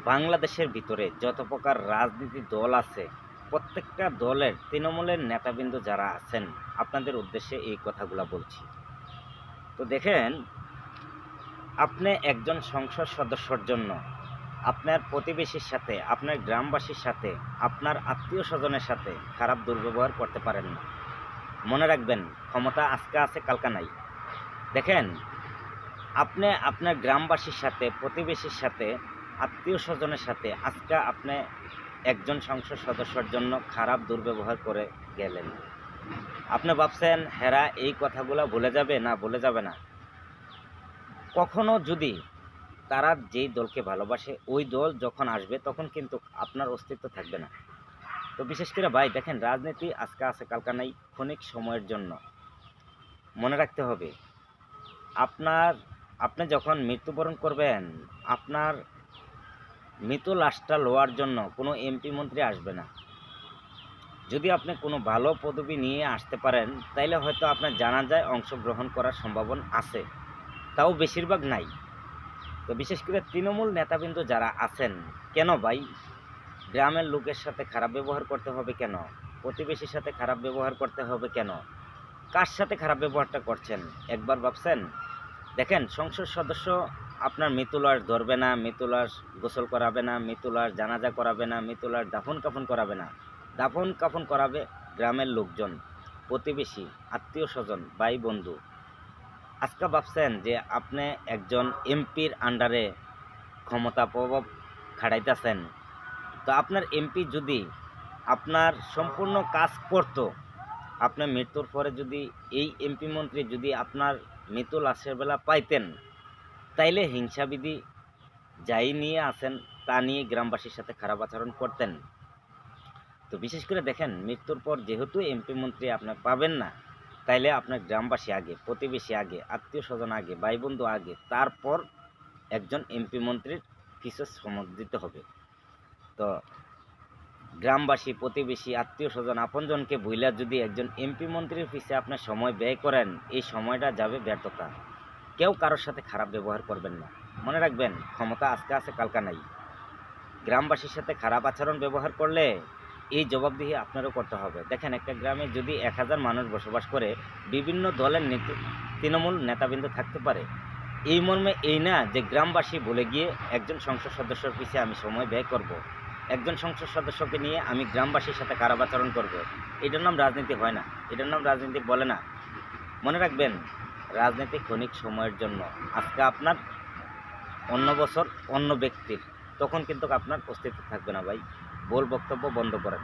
বাংলাদেশের ভিতরে যত প্রকার রাজনীতি দল আছে, প্রত্যেকটা দলের তৃণমূলের নেতাবৃন্দ যারা আছেন, আপনাদের উদ্দেশ্যে এই কথাগুলো বলছি। তো দেখেন, আপনি একজন সংসদ সদস্যর জন্য আপনার প্রতিবেশীর সাথে, আপনার গ্রামবাসীর সাথে, আপনার আত্মীয় স্বজনের সাথে খারাপ দুর্ব্যবহার করতে পারেন না। মনে রাখবেন, ক্ষমতা আজকে আছে, কালকে নাই। দেখেন, আপনি আপনার গ্রামবাসীর সাথে, প্রতিবেশীর সাথে, আত্মীয় স্বজনের সাথে আজকে আপনি একজন সংসদ সদস্যর জন্য খারাপ দুর্ব্যবহার করে গেলেন। আপনি ভাবছেন হেরা এই কথাগুলো ভুলে যাবে? না, ভুলে যাবে না। কখনো যদি তারা যেই দলকে ভালোবাসে, ওই দল যখন আসবে তখন কিন্তু আপনার অস্তিত্ব থাকবে না। তো বিশেষ করে ভাই দেখেন, রাজনীতি আজকে আছে, কালকে নাই, ক্ষণিক সময়ের জন্য। মনে রাখতে হবে, আপনি যখন মৃত্যুবরণ করবেন, আপনার মৃত লাশটা লওয়ার জন্য কোনো এমপি মন্ত্রী আসবে না। যদি আপনি কোনো ভালো পদবি নিয়ে আসতে পারেন, তাইলে হয়তো আপনার জানাজায় অংশগ্রহণ করার সম্ভাবনা আছে, তাও বেশিরভাগ নাই। তো বিশেষ করে তৃণমূল নেতাবৃন্দ যারা আছেন, কেন ভাই গ্রামের লোকের সাথে খারাপ ব্যবহার করতে হবে? কেন প্রতিবেশীর সাথে খারাপ ব্যবহার করতে হবে? কেন কার সাথে খারাপ ব্যবহারটা করছেন একবার ভাবছেন? দেখেন, সংসদ সদস্য আপনার মৃত লাশ ধরবে না, মৃত লাশ গোসল করাবে না, মৃত লাশ জানাজা করাবে না, মৃত লাশ দাফন কাফন করাবে না। দাফন কাফন করাবে গ্রামের লোকজন, প্রতিবেশী, আত্মীয় স্বজন, ভাই বন্ধু। আজকে ভাবছেন যে আপনি একজন এমপির আন্ডারে ক্ষমতা প্রভাব খাটাইতেছেন। তো আপনার এমপি যদি আপনার সম্পূর্ণ কাজ করত, আপনার মৃত্যুর পরে যদি এই এমপি মন্ত্রী যদি আপনার মৃত লাশের বেলা পাইতেন, তাইলে হিংসাবিধি যাই নিয়ে আসেন তা নিয়ে গ্রামবাসীর সাথে খারাপ আচরণ করতেন। তো বিশেষ করে দেখেন, মৃত্যুর পর যেহেতু এমপি মন্ত্রী আপনি পাবেন না, তাইলে আপনার গ্রামবাসী আগে, প্রতিবেশী আগে, আত্মীয় স্বজন আগে, ভাই বন্ধু আগে, তারপর একজন এমপি মন্ত্রীর কিছু সময় দিতে হবে। তো গ্রামবাসী, প্রতিবেশী, আত্মীয় স্বজন, আপনজনকে ভুইলা যদি একজন এমপি মন্ত্রীর পিছিয়ে আপনার সময় ব্যয় করেন, এই সময়টা যাবে ব্যর্থতা। কেউ কারোর সাথে খারাপ ব্যবহার করবেন না। মনে রাখবেন, ক্ষমতা আজকে আছে, কালকে নাই। গ্রামবাসীর সাথে খারাপ আচরণ ব্যবহার করলে এই জবাবদিহি আপনারও করতে হবে। দেখেন, একটা গ্রামে যদি 1000 মানুষ বসবাস করে, বিভিন্ন দলের তৃণমূল নেতাবৃন্দ থাকতে পারে। এই মর্মে এই না যে গ্রামবাসী বলে গিয়ে একজন সংসদ সদস্যর পিছিয়ে আমি সময় ব্যয় করব, একজন সংসদ সদস্যকে নিয়ে আমি গ্রামবাসীর সাথে খারাপ আচরণ করব। এটার নাম রাজনীতি হয় না, এটার নাম রাজনীতি বলে না। মনে রাখবেন, রাজনীতি ক্ষণিক সময়ের জন্য। আজকে আপনার, অন্য বছর অন্য ব্যক্তির, তখন কিন্তু আপনার অস্তিত্ব থাকবে না ভাই। ভুল বক্তব্য বন্ধ করেন।